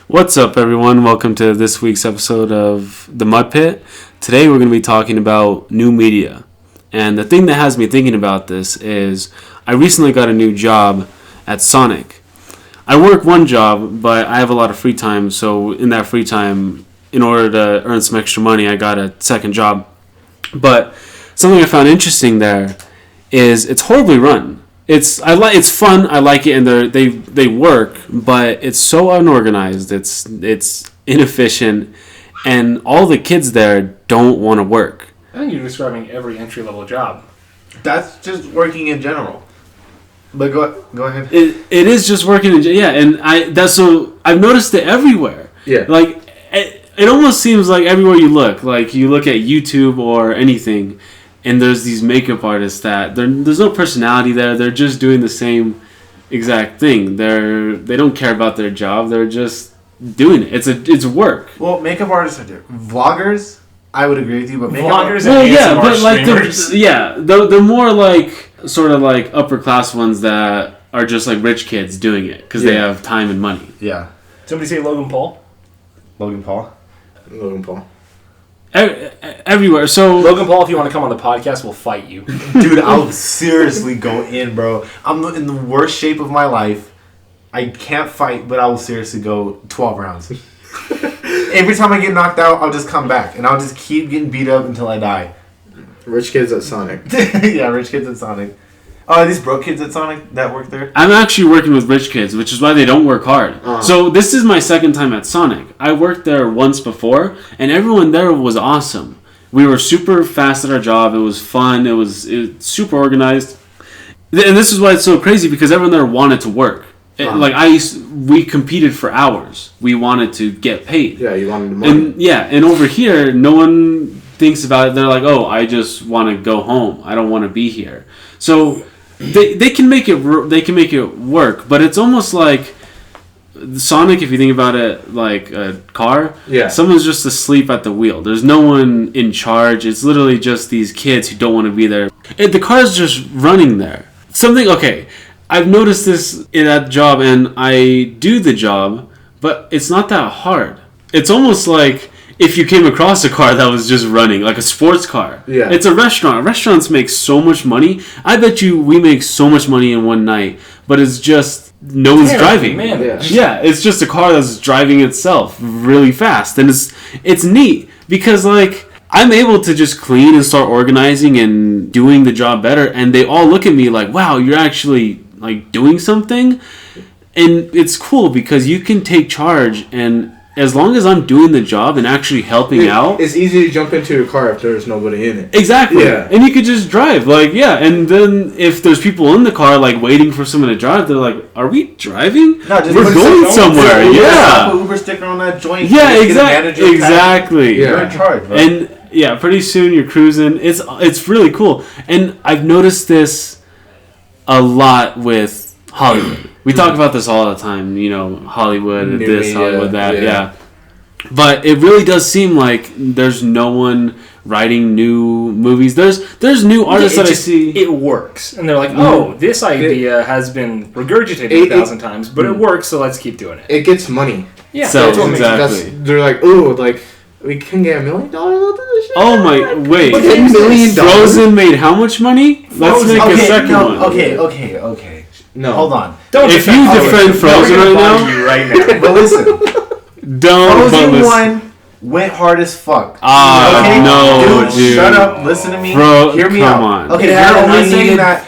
What's up, everyone? Welcome to this week's episode of the Mudpit. Today we're going to be talking about new media. And the thing that has me thinking about this is I recently got a new job at Sonic. I work one job, but I have a lot of free time. So in that free time, in order to earn some extra money, I got a second job. But something I found interesting there is it's horribly run. It's fun. I like it, and they work, but it's so unorganized. It's inefficient, and all the kids there don't want to work. I think you're describing every entry level job. That's just working in general. But go ahead. It is just working and I've noticed it everywhere. Yeah. Like it almost seems like everywhere you look at YouTube or anything. And there's these makeup artists that there's no personality there. They're just doing the same exact thing. They don't care about their job. They're just doing it. It's work. Well, makeup artists are different. Vloggers, I would agree with you, but makeup Vloggers artists... they're more like sort of like upper class ones that are just like rich kids doing it because they have time and money. Yeah. Somebody say Logan Paul? Logan Paul. Everywhere. So Logan Paul, if you want to come on the podcast, we'll fight you. Dude, I'll seriously go in, bro. I'm in the worst shape of my life. I can't fight, but I will seriously go 12 rounds. Every time I get knocked out, I'll just come back. And I'll just keep getting beat up until I die. Rich kids at Sonic. Yeah, rich kids at Sonic. Oh, are these broke kids at Sonic that work there? I'm actually working with rich kids, which is why they don't work hard. So this is my second time at Sonic. I worked there once before, and everyone there was awesome. We were super fast at our job. It was fun. It was super organized. And this is why it's so crazy, because everyone there wanted to work. We competed for hours. We wanted to get paid. Yeah, you wanted the money. And over here, no one thinks about it. They're like, oh, I just want to go home. I don't want to be here. So they can make it work, but it's almost like Sonic, if you think about it like a car. Yeah. Someone's just asleep at the wheel. There's no one in charge. It's literally just these kids who don't want to be there. The car's just running there. I've noticed this in that job, and I do the job, but it's not that hard. It's almost like if you came across a car that was just running, like a sports car. Yeah. It's a restaurant. Restaurants make so much money. I bet you we make so much money in one night, but it's just no one's driving. Man. Yeah, it's just a car that's driving itself really fast. And it's neat because, like, I'm able to just clean and start organizing and doing the job better, and they all look at me like, wow, you're actually, like, doing something? And it's cool because you can take charge, and as long as I'm doing the job and actually helping out... It's easy to jump into a car if there's nobody in it. Exactly. Yeah. And you could just drive. And then if there's people in the car, like, waiting for someone to drive, they're like, are we driving? No, just we're going somewhere. Put Uber sticker on that joint. Yeah, exactly. Yeah. You're in charge, bro. And, yeah, pretty soon you're cruising. It's really cool. And I've noticed this a lot with Hollywood. We talk about this all the time, Hollywood, Hollywood, that, yeah. But it really does seem like there's no one writing new movies. There's new artists I see. It works. And they're like, oh, this idea has been regurgitated 1,000 times, but it works, so let's keep doing it. It gets money. Yeah, so, that's what exactly. They're like, ooh, like, we can get $1 million out of this shit? Oh my, wait. $1 million? Frozen made how much money? Let's make a second one. Okay. No. Hold on. If you defend Frozen right now. But listen. Frozen 1 went hard as fuck. Dude. Shut up. Listen to me. Hear me come out. on. Okay, you're only saying that.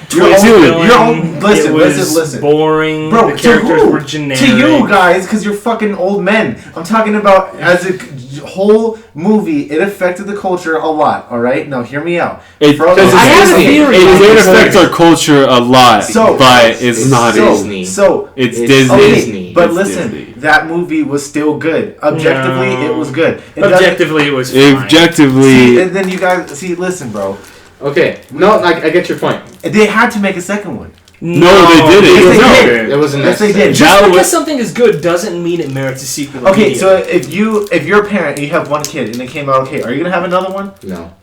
Listen. Boring. Bro, the characters were generic. To you guys, because you're fucking old men. I'm talking about as a whole movie, it affected the culture a lot. All right, now hear me out. It did affect our culture a lot, but it's not Disney. It's Disney. Okay, but listen, that movie was still good. Objectively, it was good. Objectively, it was fine. Objectively, and then you guys listen, bro. Okay, no, I get your point. They had to make a second one. No, they didn't. Yes, they did. It wasn't yes, they did. Just because something is good doesn't mean it merits a sequel. Okay, so if you're a parent and you have one kid and it came out okay, are you gonna have another one? No.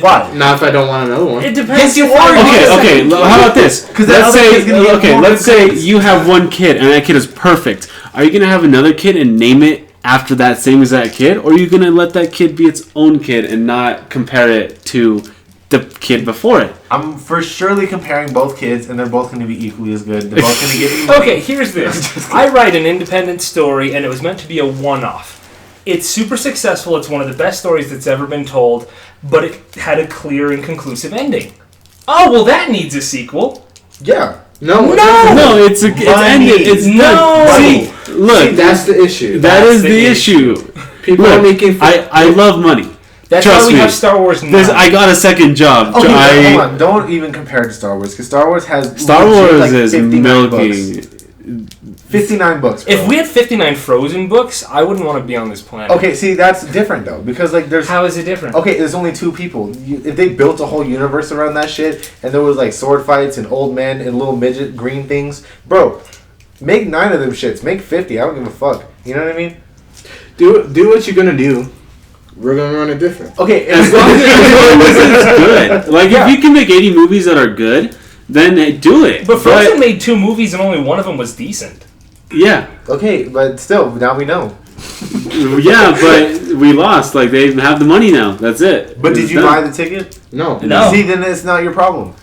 Why? Not if I don't want another one. It depends. Yes, you are. Okay. How about this? Because Let's say you have one kid and that kid is perfect. Are you gonna have another kid and name it after that same as that kid, or are you gonna let that kid be its own kid and not compare it to the kid before it? I'm for surely comparing both kids, and they're both going to be equally as good. They're both going to get me. Okay, here's this. I write an independent story, and it was meant to be a one-off. It's super successful. It's one of the best stories that's ever been told, but it had a clear and conclusive ending. Oh, well, that needs a sequel. Yeah. No, it's ended. It's No. done. See, look, See, that's the issue. that is the issue. People are making. I love money. That's Trust why we me. have Star Wars now. I got a second job. Okay, hold on. Don't even compare it to Star Wars, because Star Wars has Star legit, Wars like, is 59 milking. books. 59 books. Bro. If we had 59 Frozen books, I wouldn't want to be on this planet. Okay, see, that's different though, because like there's. How is it different? Okay, there's only 2 people. If they built a whole universe around that shit, and there was like sword fights and old men and little midget green things, bro, make 9 of them shits. Make 50. I don't give a fuck. You know what I mean? Do what you're gonna do. We're gonna run it different. Okay, As long as it's good. Like, if you can make 80 movies that are good, then do it. But Frozen made 2 movies and only one of them was decent. Yeah. okay, but still, now we know. Yeah, but we lost. Like, they have the money now. That's it. But It's did you done. buy the ticket? No. No. See, then it's not your problem.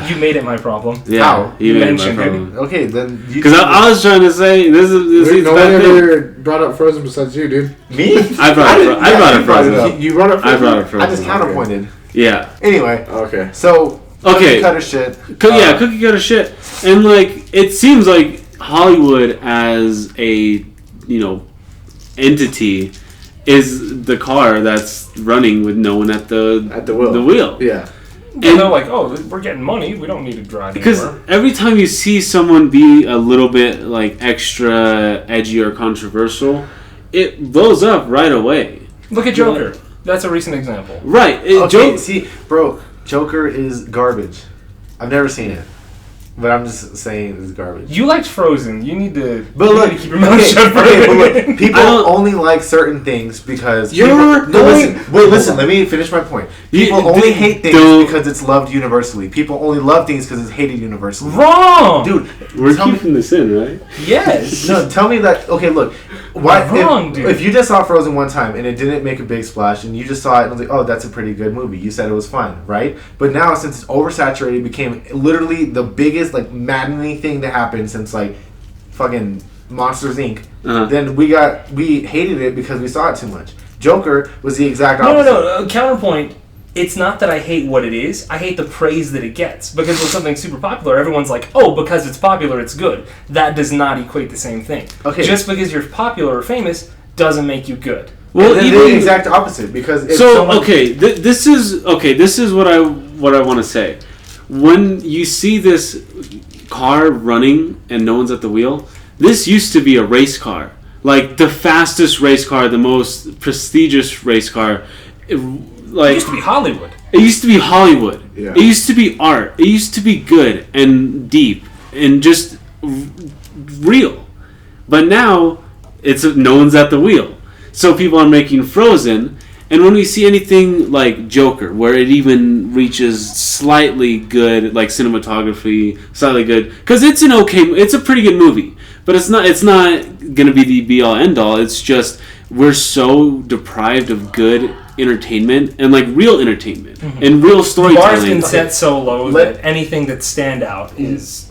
You made it my problem. Yeah, How? you made my mentioned it. problem. Okay, then you. Because I was trying to say, this is No bad one thing. ever brought up Frozen besides you, dude. Me? I brought it you brought Frozen. it up. You brought up I Frozen? brought it Frozen. I just counterpointed. Yeah. Anyway, Okay. so Okay. cutter shit. Cookie cutter shit. And, like, it seems like Hollywood as a, entity is the car that's running with no one at the wheel. The wheel. Yeah. And they're like, oh, we're getting money. We don't need to drive Because anywhere. every time you see someone be a little bit like extra edgy or controversial, it blows up right away. Look at Joker. That's a recent example. Right. Okay, see, bro, Joker is garbage. I've never seen it, but I'm just saying it's garbage. You liked Frozen. You need to, But you look, need to keep your mouth shut for okay, a but minute. look, people only like certain things because listen. Let me finish my point. People only hate things because it's loved universally. People only love things because it's hated universally. Wrong! Dude, We're tell me- keeping this in, right? Yes. No, tell me that. Okay, look. Why? Wrong, dude. If you just saw Frozen one time and it didn't make a big splash, and you just saw it and was like, "Oh, that's a pretty good movie," you said it was fun, right? But now, since it's oversaturated, it became literally the biggest, like, maddening thing to happen since like fucking Monsters Inc. Uh-huh. Then we hated it because we saw it too much. Joker was the exact opposite. No. Counterpoint. It's not that I hate what it is. I hate the praise that it gets. Because when something's super popular, everyone's like, oh, because it's popular, it's good. That does not equate the same thing. Okay. Just because you're popular or famous doesn't make you good. Well, the exact opposite because if this is what I want to say. When you see this car running and no one's at the wheel, this used to be a race car, like the fastest race car, the most prestigious race car. It used to be Hollywood. It used to be Hollywood. Yeah. It used to be art. It used to be good and deep and just real. But now it's no one's at the wheel. So people are making Frozen, and when we see anything like Joker, where it even reaches slightly good, like cinematography, slightly good, because it's a pretty good movie, but it's not gonna be the be all end all. It's just we're so deprived of good entertainment and like real entertainment and real storytelling. The bar's been set so low that anything that stand out is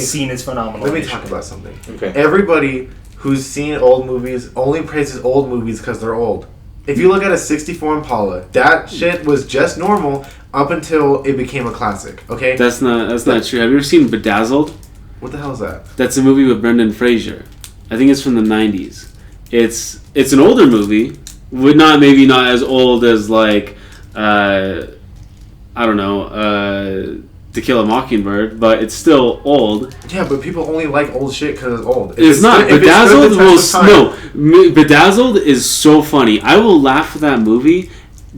seen as phenomenal. Let me talk about something. Okay. Everybody who's seen old movies only praises old movies because they're old. If you look at a 64 Impala, that shit was just normal up until it became a classic, okay? That's not true. Have you ever seen Bedazzled? What the hell is that? That's a movie with Brendan Fraser. I think it's from the 90s. It's an older movie. Maybe not as old as like To Kill a Mockingbird, but it's still old. Yeah, but people only like old shit because it's old. It's not. Bedazzled is so funny. I will laugh at that movie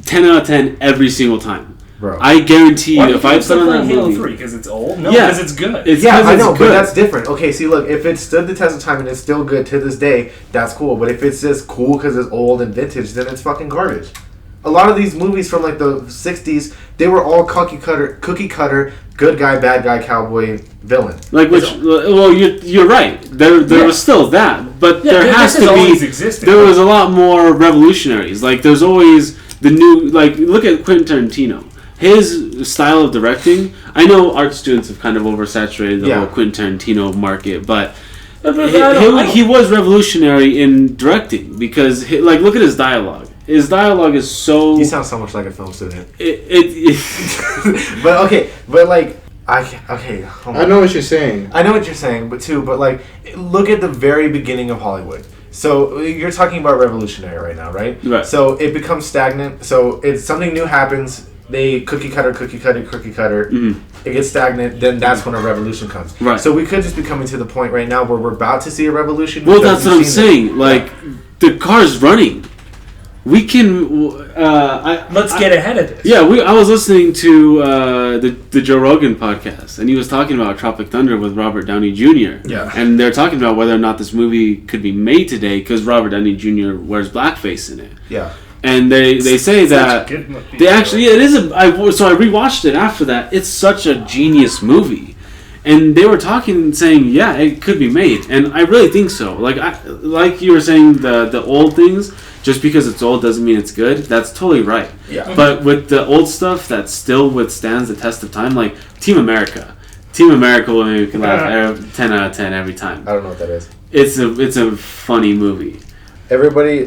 10 out of 10 every single time. Bro. I guarantee you, if I put put on that Halo movie, 3 because it's old. No, because it's good. I know, but that's different. Okay, see, look, if it stood the test of time and it's still good to this day, that's cool. But if it's just cool because it's old and vintage, then it's fucking garbage. A lot of these movies from like the 60s, they were all cookie cutter, good guy, bad guy, cowboy, villain. Like which? Well, you're right. There was still that, but there has to be. There was a lot more revolutionaries. Like there's always the new. Like look at Quentin Tarantino. His style of directing. I know art students have kind of oversaturated the whole Quentin Tarantino market, but. He was revolutionary in directing because, like, look at his dialogue. His dialogue is so. You sound so much like a film student. But like, hold on. I know what you're saying. I know what you're saying, but like, look at the very beginning of Hollywood. So you're talking about revolutionary right now, right? Right. So it becomes stagnant. So it's something new happens. They cookie cutter. Mm-hmm. It gets stagnant. Then that's when a revolution comes. Right. So we could just be coming to the point right now where we're about to see a revolution. Well, that's what I'm saying. Like, the car's running. We can. Let's get ahead of this. Yeah, I was listening to the Joe Rogan podcast, and he was talking about Tropic Thunder with Robert Downey Jr. Yeah. And they're talking about whether or not this movie could be made today because Robert Downey Jr. wears blackface in it. Yeah. And they say that they actually it is so I rewatched it after that. It's such a genius movie, and they were talking and saying it could be made, and I really think so. Like you were saying the old things, just because it's old doesn't mean it's good. That's totally right. Yeah. But with the old stuff that still withstands the test of time, like Team America will make you laugh 10 out of 10 every time. I don't know what that is. It's a funny movie. Everybody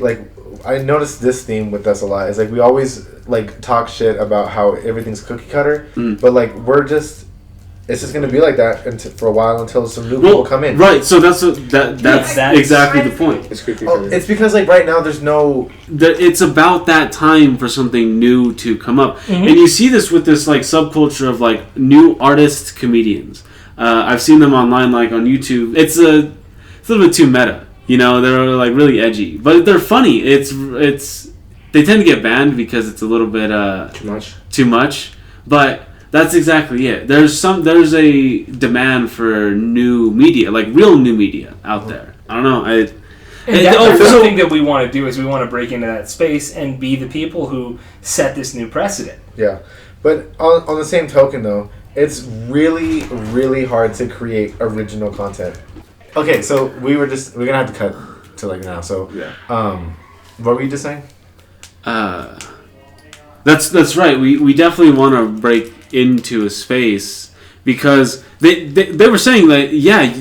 I noticed this theme with us a lot. Is like we always like talk shit about how everything's cookie cutter, but like it's just gonna be like that for a while until some new people come in. Right. So that's exactly the point. It's cookie cutter. It's because like right now there's no. It's about that time for something new to come up, and you see this with this like subculture of like new artist comedians. I've seen them online, like on YouTube. It's a little bit too meta. You know, they're like really edgy, but they're funny. It's they tend to get banned because it's a little bit too much. But that's exactly it. There's a demand for new media, like real new media out there. I don't know. The thing that we want to do is we want to break into that space and be the people who set this new precedent. Yeah, but on the same token though, it's really really hard to create original content. Okay, so we're gonna have to cut to like now. So what were you just saying? That's right. We definitely want to break into a space because they were saying that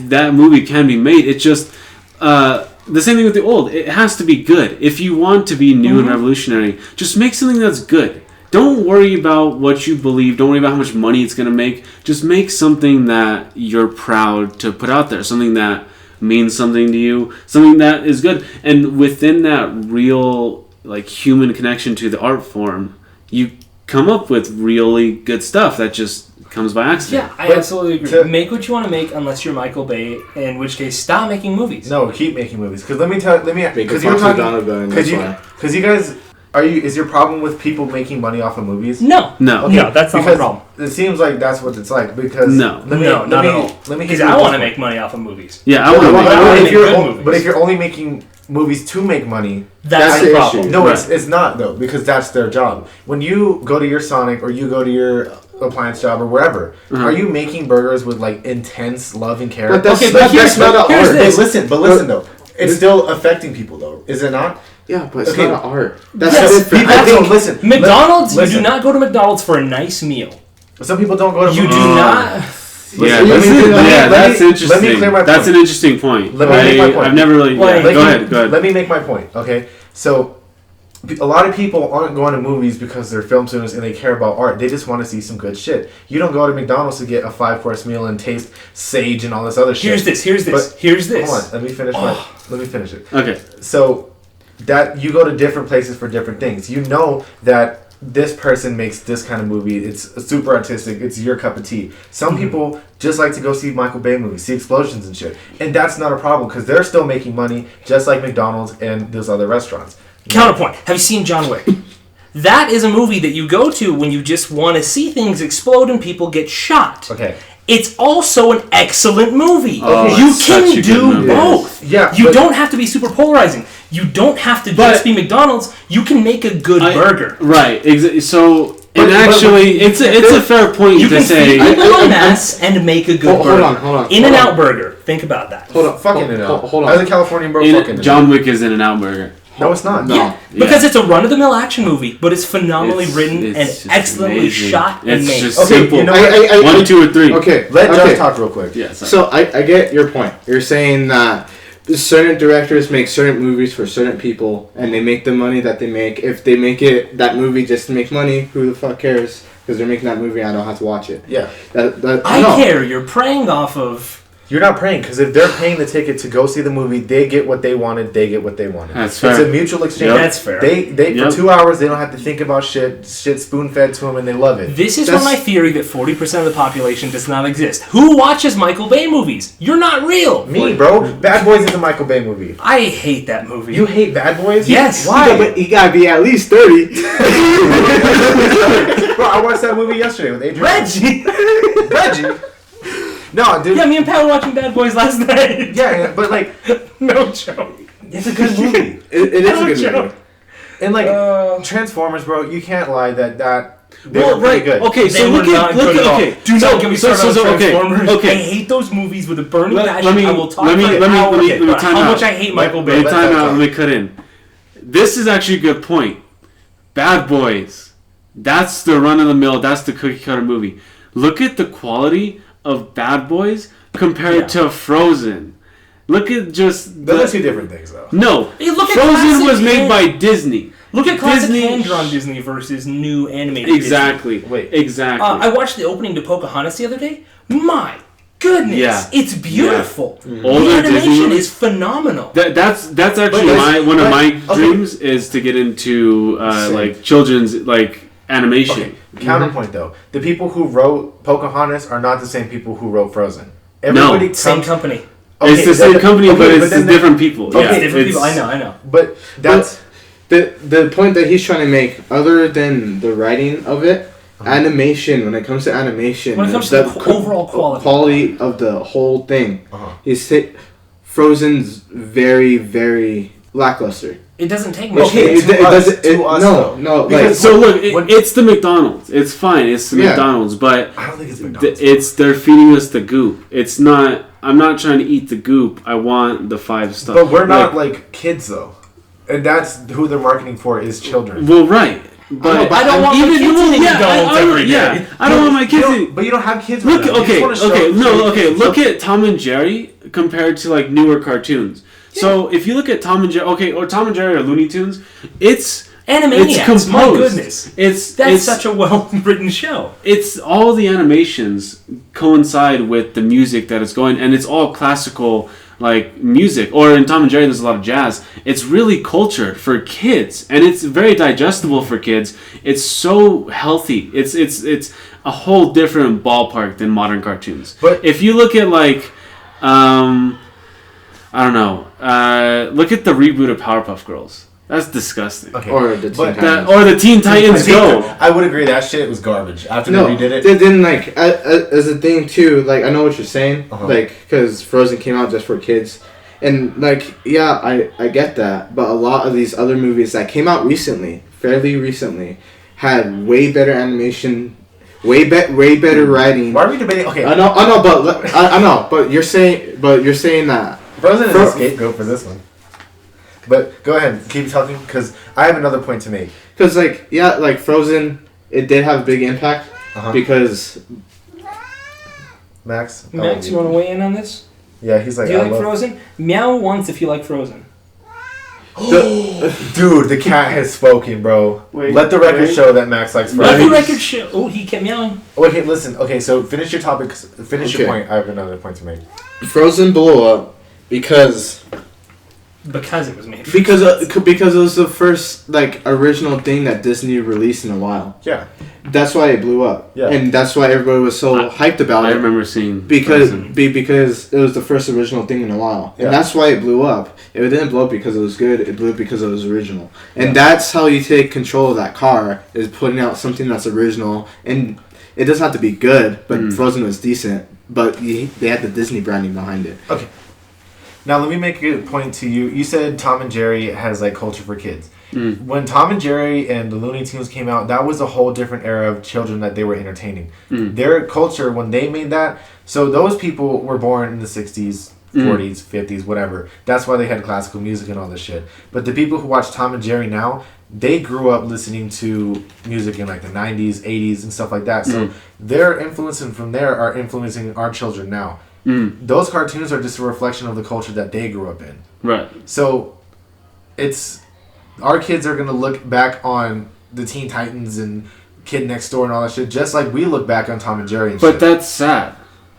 that movie can be made. It's just the same thing with the old. It has to be good. If you want to be new and revolutionary, just make something that's good. Don't worry about what you believe. Don't worry about how much money it's going to make. Just make something that you're proud to put out there. Something that means something to you. Something that is good. And within that real, like, human connection to the art form, you come up with really good stuff that just comes by accident. Yeah, I absolutely agree. Make what you want to make unless you're Michael Bay, in which case stop making movies. No, keep making movies. Because because you're talking, because you guys... Is your problem with people making money off of movies? No. Okay, no, that's not my problem. It seems like that's what it's like because not at all. Let me. Because I want to make money off of movies. Yeah, I want to make movies. But if you're only making movies to make money, that's the problem. No, it's not though because that's their job. When you go to your Sonic or you go to your appliance job or wherever, are you making burgers with like intense love and care? But that's not art. Listen though, it's still affecting people though, is it not? Yeah, but it's not art. That's different. Listen. McDonald's, you do not go to McDonald's for a nice meal. Some people don't go to McDonald's. You do not. That's interesting. Let me clear my point. That's an interesting point. Let me make my point. I've never really... Go ahead. Let me make my point, okay? So, a lot of people aren't going to movies because they're film students and they care about art. They just want to see some good shit. You don't go to McDonald's to get a 5-course meal and taste sage and all this other shit. Here's this. Hold on, let me finish it. Okay. So, that you go to different places for different things. You know that this person makes this kind of movie. It's super artistic. It's your cup of tea. Some people just like to go see Michael Bay movies, see explosions and shit. And that's not a problem because they're still making money just like McDonald's and those other restaurants. Counterpoint. Have you seen John Wick? That is a movie that you go to when you just want to see things explode and people get shot. Okay. it's also an excellent movie. Oh, You it's such a can good do movie. both. Yeah, You but- don't have to be super polarizing. You don't have to But- just be McDonald's. You can make a good burger. Right. So, But- and actually, it's a fair point You to can say. feed people I- en masse and make a good burger. Hold on. In-N-Out Burger. Think about that. Hold on. Fucking it out. Hold As on. a Californian bro, fucking it John Wick is in an out burger. No, it's not. No. Yeah, because it's a run-of-the-mill action movie, but it's phenomenally written It's and just excellently amazing. shot and It's made. just Okay, simple. you know what? I- 1, 2, or 3. Okay. Let okay. Josh talk real quick. Yeah. Sorry. So I get your point. You're saying that certain directors make certain movies for certain people, and they make the money that they make. If they make that movie just to make money, who the fuck cares? Because they're making that movie, I don't have to watch it. Yeah. I know. care. You're preying off of. You're not praying because if they're paying the ticket to go see the movie, they get what they wanted. They get what they wanted. That's It's fair. a mutual exchange. Yep. That's fair. They Yep. for 2 hours they don't have to think about shit. Shit spoon fed to them and they love it. This is That's- where my theory that 40% of the population does not exist. Who watches Michael Bay movies? You're not real. Me, bro. Bad Boys is a Michael Bay movie. I hate that movie. You hate Bad Boys? Yes. Why? Yeah, but you gotta be at least 30. Bro, I watched that movie yesterday with Adrian. Reggie. Reggie. No, dude. Yeah, me and Pat were watching Bad Boys last night. Yeah, but like, No joke. it's a good movie. It is No a good joke. movie. And like Transformers, bro, you can't lie that they Well, were pretty right. good. Okay. They So were look not at good at all. okay. Do so, not get me so, started so, on okay. Transformers. I Okay. hate those movies with a burning Let passion. me- I will talk let me- for an let me- hour let me- let me about time how out. much I hate Michael Bay. Let me Let time that out. go. Let me cut in. This is actually a good point. Bad Boys. That's the run of the mill. That's the cookie cutter movie. Look at the quality of Bad Boys compared Yeah. to Frozen. Look at just Those are two different things, though. no. Hey, look at Frozen classic was made hand- by Disney. Look at classic Disney- hand-drawn Disney versus new animated Exactly. Wait. Exactly. Disney. I watched the opening to Pocahontas the other day. My goodness, Yeah. it's beautiful. Older The Disney animation movies? is phenomenal. That's actually But- one of but- my okay. dreams is to get into Same. like children's like animation. Okay. Counterpoint though, the people who wrote Pocahontas are not the same people who wrote Frozen. Same company. It's the same company, but it's then different people. Okay, Yeah, Different people. it's- I know. But that's The point that he's trying to make, other than the writing of it, animation, when it comes to animation, When it comes to the overall quality of the whole thing, Uh-huh. he's Frozen's very, very lackluster. It doesn't take much. Okay, It- to it us, doesn't- to it- us, no, though. no, Because like- So look, when- it's the McDonald's. It's fine. It's the Yeah. McDonald's, but I don't think it's McDonald's. it's they're feeding us the goop. It's not. I'm not trying to eat the goop. I want the 5 stuff. But we're not like kids though, and that's who they're marketing for is children. Well, right. But I don't want my kids eating McDonald's every day. Yeah, I don't want my kids eating. But you don't have kids. Look, right now. You just okay, wanna show- okay, no, okay. Look at Tom and Jerry compared to like newer cartoons. So if you look at Tom and Jerry, okay, or Tom and Jerry or Looney Tunes, it's Animaniacs. composed. My goodness. It's That's such a well-written show. It's all the animations coincide with the music that is going, and it's all classical like music. Or in Tom and Jerry, there's a lot of jazz. It's really cultured for kids, and it's very digestible for kids. It's so healthy. It's a whole different ballpark than modern cartoons. But- if you look at like, I don't know, look at the reboot of Powerpuff Girls. That's disgusting. Okay. Or the Teen But Titans. Or the Teen Titans Go. I would agree that shit was garbage after No, they redid it. then like as a thing too, like I know what you're saying, Uh-huh. like because Frozen came out just for kids, and like yeah, I get that, but a lot of these other movies that came out recently, fairly recently, had way better animation, way better writing. Why are we debating? Okay, I know, but I know, but you're saying that. Frozen is a scapegoat for this one. But go ahead, keep talking, because I have another point to make. Because, like, yeah, like, Frozen, it did have a big impact. Uh-huh. Because... Max, Max, you want to weigh in on this? Yeah, he's like, Do you I like love... Frozen? Meow once if you like Frozen. Dude, the cat has spoken, bro. Wait, Let the record wait. show that Max likes Let Frozen. the record show. Oh, he kept meowing. Okay, listen. Okay, so finish your topics. Finish your Okay. point. I have another point to make. Frozen blew up because Because it was made. because it was the first, like, original thing that Disney released in a while. Yeah. That's why it blew up. Yeah. And that's why everybody was so hyped about I it. remember seeing Because Frozen. because it was the first original thing in a while, Yeah. and that's why it blew up. It didn't blow up because it was good. It blew up because it was original, and that's how you take control of that car, is putting out something that's original, and it doesn't have to be good. But Frozen was decent. but they had the Disney branding behind it. Okay. Now let me make a point to you. You said Tom and Jerry has like culture for kids. When Tom and Jerry and the Looney Tunes came out, that was a whole different era of children that they were entertaining. Their culture, when they made that, so those people were born in the 60s, 40s, 50s, whatever. That's why they had classical music and all this shit. But the people who watch Tom and Jerry now, they grew up listening to music in like the 90s, 80s, and stuff like that. So their influences from there are influencing our children now. Those cartoons are just a reflection of the culture that they grew up in. Right. So it's... Our kids are going to look back on the Teen Titans and Kid Next Door and all that shit, just like we look back on Tom and Jerry and but shit. That's sad.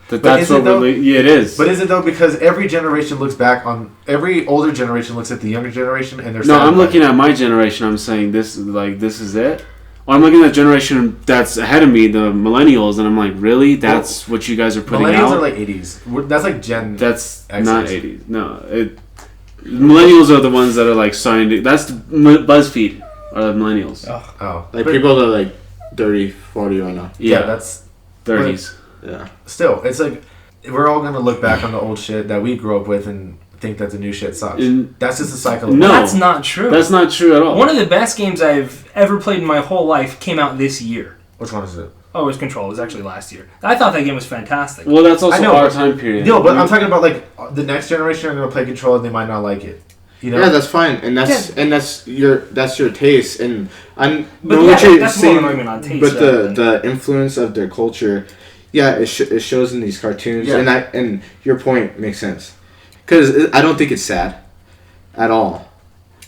That's what yeah, it is. But is it though? Because every generation looks back on... Every older generation looks at the younger generation and they're... No, I'm looking at my generation. I'm saying this is it. Or I'm looking at the generation that's ahead of me, the millennials, and I'm like, really? That's what you guys are putting out? Millennials are like 80s. That's like Gen That's Xers. not 80s. No. Millennials are the ones that are like starting to... That's the BuzzFeed are the millennials. Oh. Like people that are like 30, 40 right now. Yeah, that's... 30s. Yeah. Still, it's like... We're all going to look back on the old shit that we grew up with and think that the new shit sucks. That's just a cycle of No. life. That's not true. That's not true at all. One of the best games I've ever played in my whole life came out this year. Which one is it? Oh, it was Control. It was actually last year. I thought that game was fantastic. Well, that's also I know, our but- time period. No, but I'm talking about like the next generation are going to play Control and they might not like it. You know? Yeah, that's fine, and that's your taste, and I'm. But know yeah, what you're that's saying, more an argument on taste. but rather than- the influence of their culture, yeah, it shows in these cartoons, Yeah. and your point makes sense, because I don't think it's sad, at all,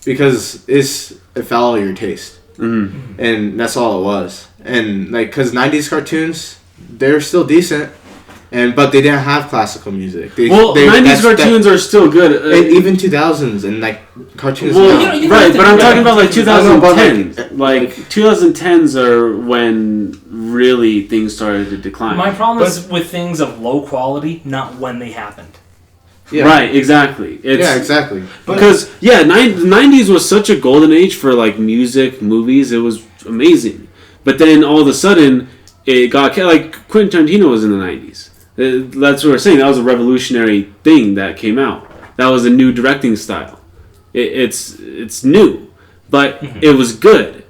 because it followed your taste, and that's all it was, and like because '90s cartoons, they're still decent. But they didn't have classical music. 90s cartoons are still good. And even 2000s and like cartoons. Well, now. you right, know, but I'm talking about like I know, but, 2010. Like 2010s are when really things started to decline. My problem is with things of low quality, not when they happened. Yeah. Right, exactly. Exactly. Because the 90s was such a golden age for like music, movies. It was amazing. But then all of a sudden, it got like Quentin Tarantino was in the 90s. That's what we're saying. That was a revolutionary thing that came out. That was a new directing style. It's new, but it was good.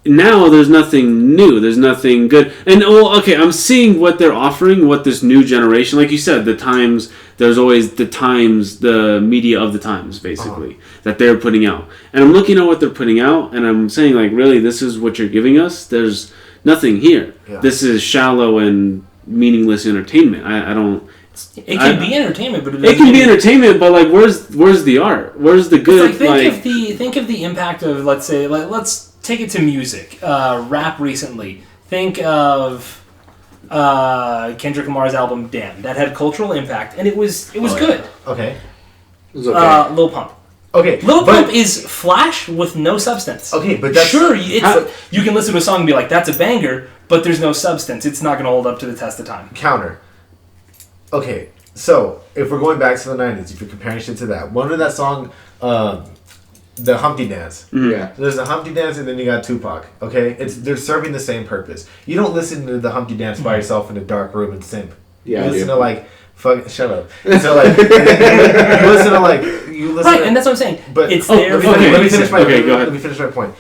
Now there's nothing new. There's nothing good. And I'm seeing what they're offering. What this new generation, like you said, the times. There's always the times, the media of the times, basically that they're putting out. And I'm looking at what they're putting out, and I'm saying like, really, this is what you're giving us. There's nothing here. Yeah. This is shallow and meaningless entertainment. I don't. It can be entertainment, but it can be entertainment, but like, where's the art? Where's the good? Think of the impact of, let's say, let's take it to music, rap recently. Think of Kendrick Lamar's album "Damn." That had cultural impact, and it was good. Okay. It was okay. Lil Pump. Okay. Lil Pump is flash with no substance. Okay, but that's... Sure, you can listen to a song and be like, that's a banger, but there's no substance. It's not going to hold up to the test of time. Counter. Okay, so if we're going back to the 90s, if you're comparing shit to that, one of that song, the Humpty Dance. Yeah. There's the Humpty Dance and then you got Tupac, okay? They're serving the same purpose. You don't listen to the Humpty Dance by yourself in a dark room and simp. Yeah, you listen to like... shut up. So like... you listen to like... Right, and that's what I'm saying. But it's let me finish my go ahead. Let me finish my point.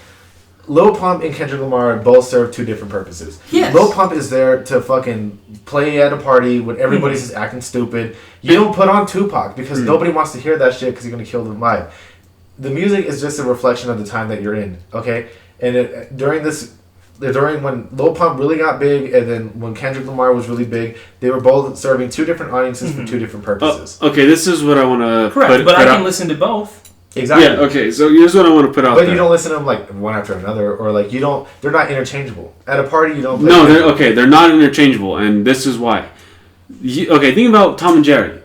Lil Pump and Kendrick Lamar both serve two different purposes. Yes. Lil Pump is there to fucking play at a party when everybody's just acting stupid. You don't put on Tupac because nobody wants to hear that shit because you're going to kill the vibe. The music is just a reflection of the time that you're in, okay? And during when Lil Pump really got big and then when Kendrick Lamar was really big, they were both serving two different audiences for two different purposes. Okay, this is what I want to correct, but I can listen to both. Exactly. Yeah, okay, so here's what I want to put out there. But you don't listen to them like one after another, or like they're not interchangeable. At a party, you don't play. No, they're not interchangeable, and this is why. Think about Tom and Jerry.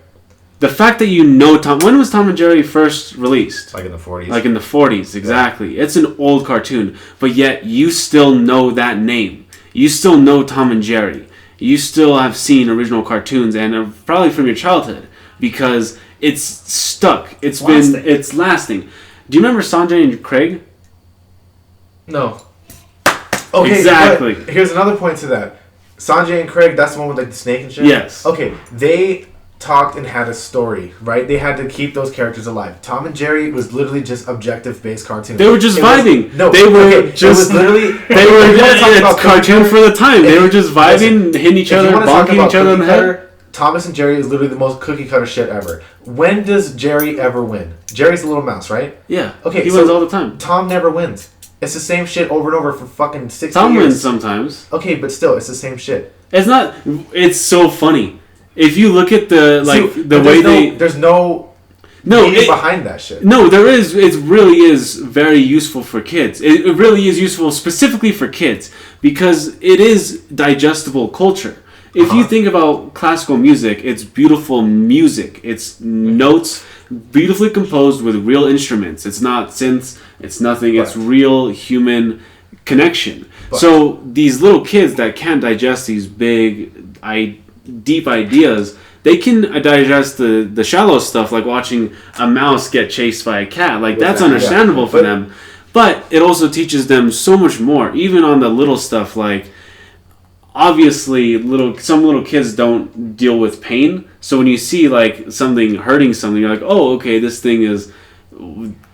The fact that you know when was Tom and Jerry first released? Like in the 40s. Like in the 40s, exactly. Yeah. It's an old cartoon, but yet you still know that name. You still know Tom and Jerry. You still have seen original cartoons, and probably from your childhood, because it's stuck. It's lasting. Do you remember Sanjay and Craig? No. Okay, exactly. Here's another point to that. Sanjay and Craig, that's the one with like the snake and shit? Yes. Okay, they talked and had a story, right? They had to keep those characters alive. Tom and Jerry was literally just objective-based cartoons. They were just vibing. They were just... It was literally... They were it's cartoon for the time. They were just vibing, hitting each other, bonking each other in the head. Thomas and Jerry is literally the most cookie-cutter shit ever. When does Jerry ever win? Jerry's a little mouse, right? Yeah. Okay, he wins all the time. Tom never wins. It's the same shit over and over for fucking 60 years. Tom wins sometimes. Okay, but still, it's the same shit. It's not... It's so funny. If you look at the way there's no meaning behind that shit. No, there is. It really is very useful for kids. It really is useful specifically for kids because it is digestible culture. If you think about classical music, it's beautiful music. It's notes beautifully composed with real instruments. It's not synths. It's nothing. It's real human connection. So these little kids that can't digest these big, deep ideas, they can digest the shallow stuff, like watching a mouse get chased by a cat. Like that's understandable for them. But it also teaches them so much more, even on the little stuff. Like obviously, some little kids don't deal with pain. So when you see like something hurting something, you're like, oh, okay, this thing is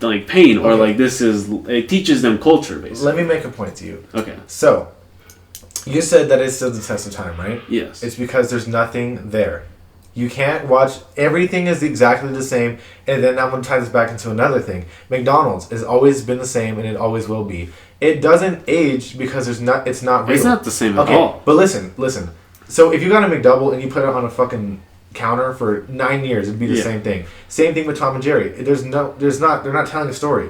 like pain, or like this is. It teaches them culture, basically. Let me make a point to you. Okay. So. You said that it stood the test of time, right? Yes. It's because there's nothing there. You can't watch... Everything is exactly the same. And then I'm going to tie this back into another thing. McDonald's has always been the same, and it always will be. It doesn't age because it's not real. It's not the same at all. But listen. So if you got a McDouble and you put it on a fucking counter for 9 years, it'd be the same thing. Same thing with Tom and Jerry. They're not telling a story.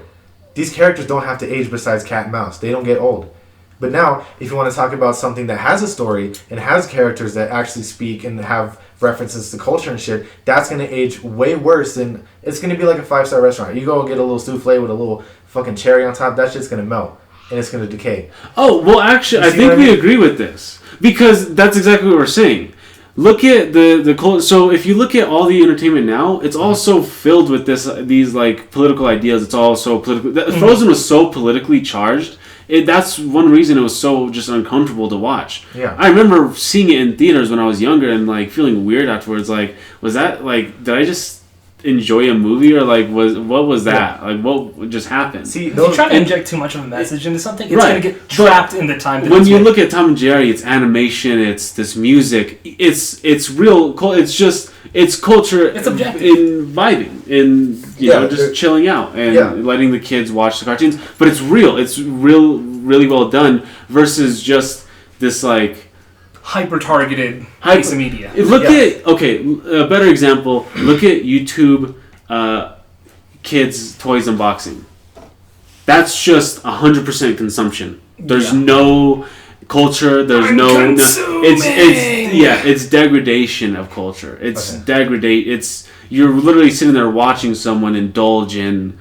These characters don't have to age besides cat and mouse. They don't get old. But now, if you want to talk about something that has a story and has characters that actually speak and have references to culture and shit, that's going to age way worse than... It's going to be like a 5-star restaurant. You go get a little souffle with a little fucking cherry on top, that shit's going to melt. And it's going to decay. Oh, well, actually, I think we agree with this. Because that's exactly what we're saying. Look at the culture. So if you look at all the entertainment now, it's all so filled with these like political ideas. It's all so political. Frozen was so politically charged. That's one reason it was so just uncomfortable to watch. Yeah. I remember seeing it in theaters when I was younger and like feeling weird afterwards. Like, was that like, did I just enjoy a movie or like what was that? Yeah. Like what just happened? See, if you try to inject too much of a message into something, it's right. going to get trapped in the time. When you look at Tom and Jerry, it's animation, it's this music, it's real. It's culture. It's objective. In vibing, in just chilling out and letting the kids watch the cartoons. But it's real. It's really well done versus just this like hyper-targeted piece of media. Look at a better example. Look at YouTube kids toys unboxing. That's just 100% consumption. There's no culture. There's it's degradation of culture. It's It's you're literally sitting there watching someone indulge in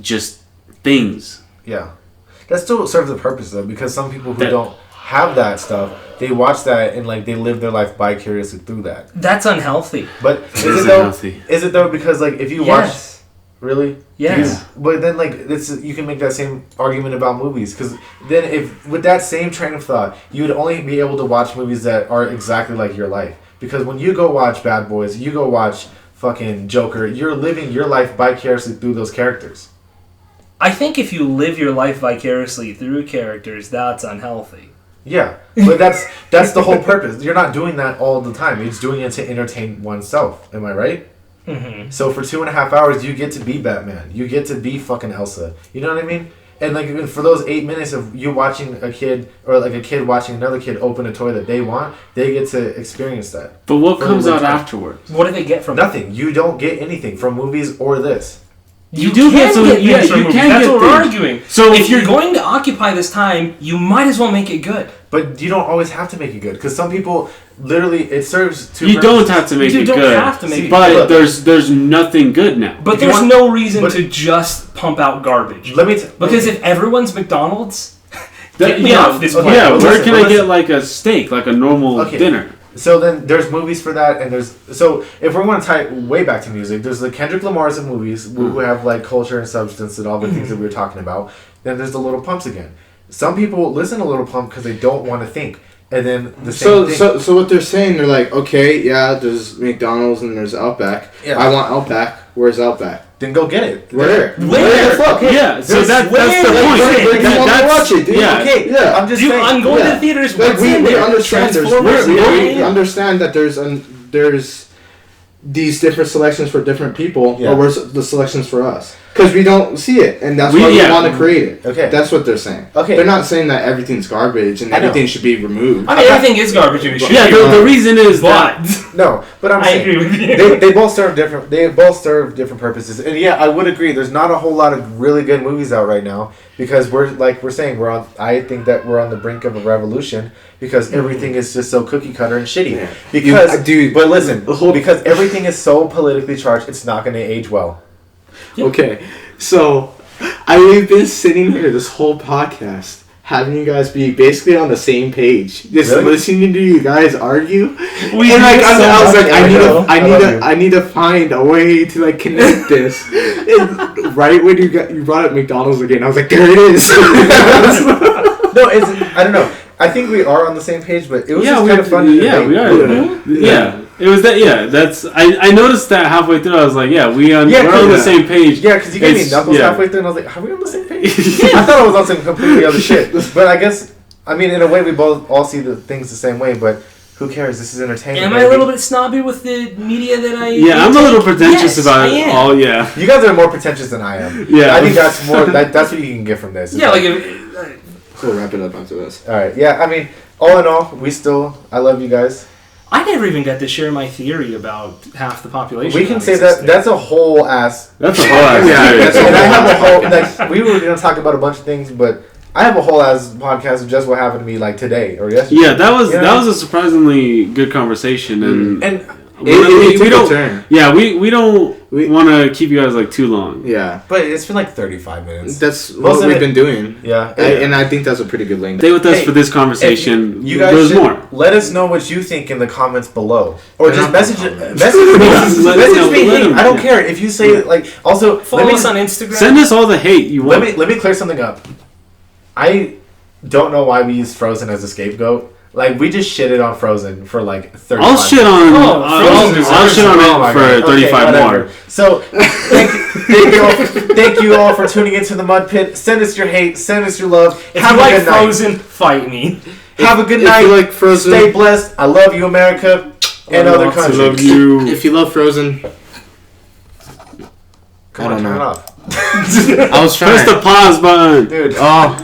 just things. Yeah, that still serves a purpose though, because some people who don't have that stuff, they watch that and like they live their life vicariously through that. That's unhealthy. But is it though? Because like if you watch, really, yes. But then like you can make that same argument about movies, because then if with that same train of thought, you would only be able to watch movies that are exactly like your life. Because when you go watch Bad Boys, you go watch fucking Joker, you're living your life vicariously through those characters. I think if you live your life vicariously through characters, that's unhealthy. Yeah, but that's the whole purpose. You're not doing that all the time. You're just doing it to entertain oneself. Am I right? Mm-hmm. So for 2.5 hours, you get to be Batman. You get to be fucking Elsa. You know what I mean? And like for those 8 minutes of you watching a kid, or like a kid watching another kid open a toy that they want, they get to experience that. But what comes out afterwards? What do they get from nothing? You don't get anything from movies or this. You do get some things from movies. That's what we're arguing. So if you're going to occupy this time, you might as well make it good. But you don't always have to make it good, because some people literally it serves two You purposes. don't have to make it good. You don't have to make it good. But look, there's nothing good now. But there's no reason to just pump out garbage. Because if everyone's McDonald's, get me off this planet. Yeah, where can I get like a steak, like a normal dinner? So then there's movies for that, and so if we're going to tie it way back to music, there's the Kendrick Lamar's of movies who have like culture and substance and all the things that we were talking about. Then there's the Little Pumps again. Some people listen to Little Pump because they don't want to think. And then the same thing. So what they're saying, they're like, okay, yeah, there's McDonald's and there's Outback. Yeah. I want Outback. Where's Outback? Then go get it. Where? Where the fuck? Yeah, so that's the Like, point. you want to watch it, dude? Yeah. Okay, Yeah. I'm just Dude, saying. I'm going Yeah. to theaters. Like What's we in there? understand Transformers, we yeah. understand that there's these different selections for different people, Yeah. but where's the selections for us? Because we don't see it, and that's We- why yeah. we want to create it. Okay. That's what they're saying. Okay. They're not saying that everything's garbage and I know. everything should be removed. I mean, everything is garbage and it should Yeah, be the reason is that. but No, but I'm I saying agree with you. they both serve different. They both serve different purposes. And yeah, I would agree. There's not a whole lot of really good movies out right now because we're saying we're on. I think that we're on the brink of a revolution because everything is just so cookie cutter and shitty. Yeah. Because Dude, but listen, because everything is so politically charged, it's not going to age well. Okay, so I've been sitting here this whole podcast having you guys be basically on the same page, just Really? listening to you guys argue. We And like do I so was much. like, I love you. I need to find a way to like connect this. And right when you brought up McDonald's again, I was like, there it is. No, it's I don't know. I think we are on the same page, but it was just kind of fun. Yeah, we are. Yeah. Yeah. It was that. Yeah, that's. I noticed that halfway through. I was like, yeah, we're on the same page. Yeah, because you gave me It's- knuckles yeah. halfway through, and I was like, "Are we on the same page?" I thought I was on some completely other shit, but I guess I mean, in a way, we both all see the things the same way. But who cares? This is entertainment. Am I a little bit snobby with the media that I? Yeah, I'm a little pretentious Yes, about I it. am. All yeah. You guys are more pretentious than I am. Yeah. I think that's more. That's what you can get from this. Yeah, like if, We'll wrap it up after this. All right. Yeah. I mean, all in all, I love you guys. I never even got to share my theory about half the population. We can not say existing. that's a whole ass. That's a whole ass Yeah, series. and I have a whole like we were gonna talk about a bunch of things, but I have a whole ass podcast of just what happened to me like today or yesterday. Yeah, that was You know? that was a surprisingly good conversation, and And It we took a don't. turn. Yeah, we don't We- want to keep you guys like too long. Yeah, but it's been like 35 minutes. that's Most what of we've it- been doing. Yeah. And I think that's a pretty good length. Stay with us Hey, for this conversation. You guys There's should more. let us know what you think in the comments below, or They're just not message comments. message me. Let us know. Message me. Let Hey, them- I don't yeah. care if you say like. Also, Follow us on Instagram. Send us all the hate you want. let me clear something up. I don't know why we use Frozen as a scapegoat. Like we just shitted on Frozen for like 30. I'll shit on. Oh, I'll shit on Oh my it for God. 35 whatever. more. So thank you all for tuning into the Mudpit. Send us your hate. Send us your love. If Have you a like good night. Frozen, fight me. Have a good If night. you like Frozen, Stay blessed. I love you, America, and other Lots of countries. love you. if you love Frozen, Come I on, don't turn know. it off, I was trying. Press the pause button. dude. Oh,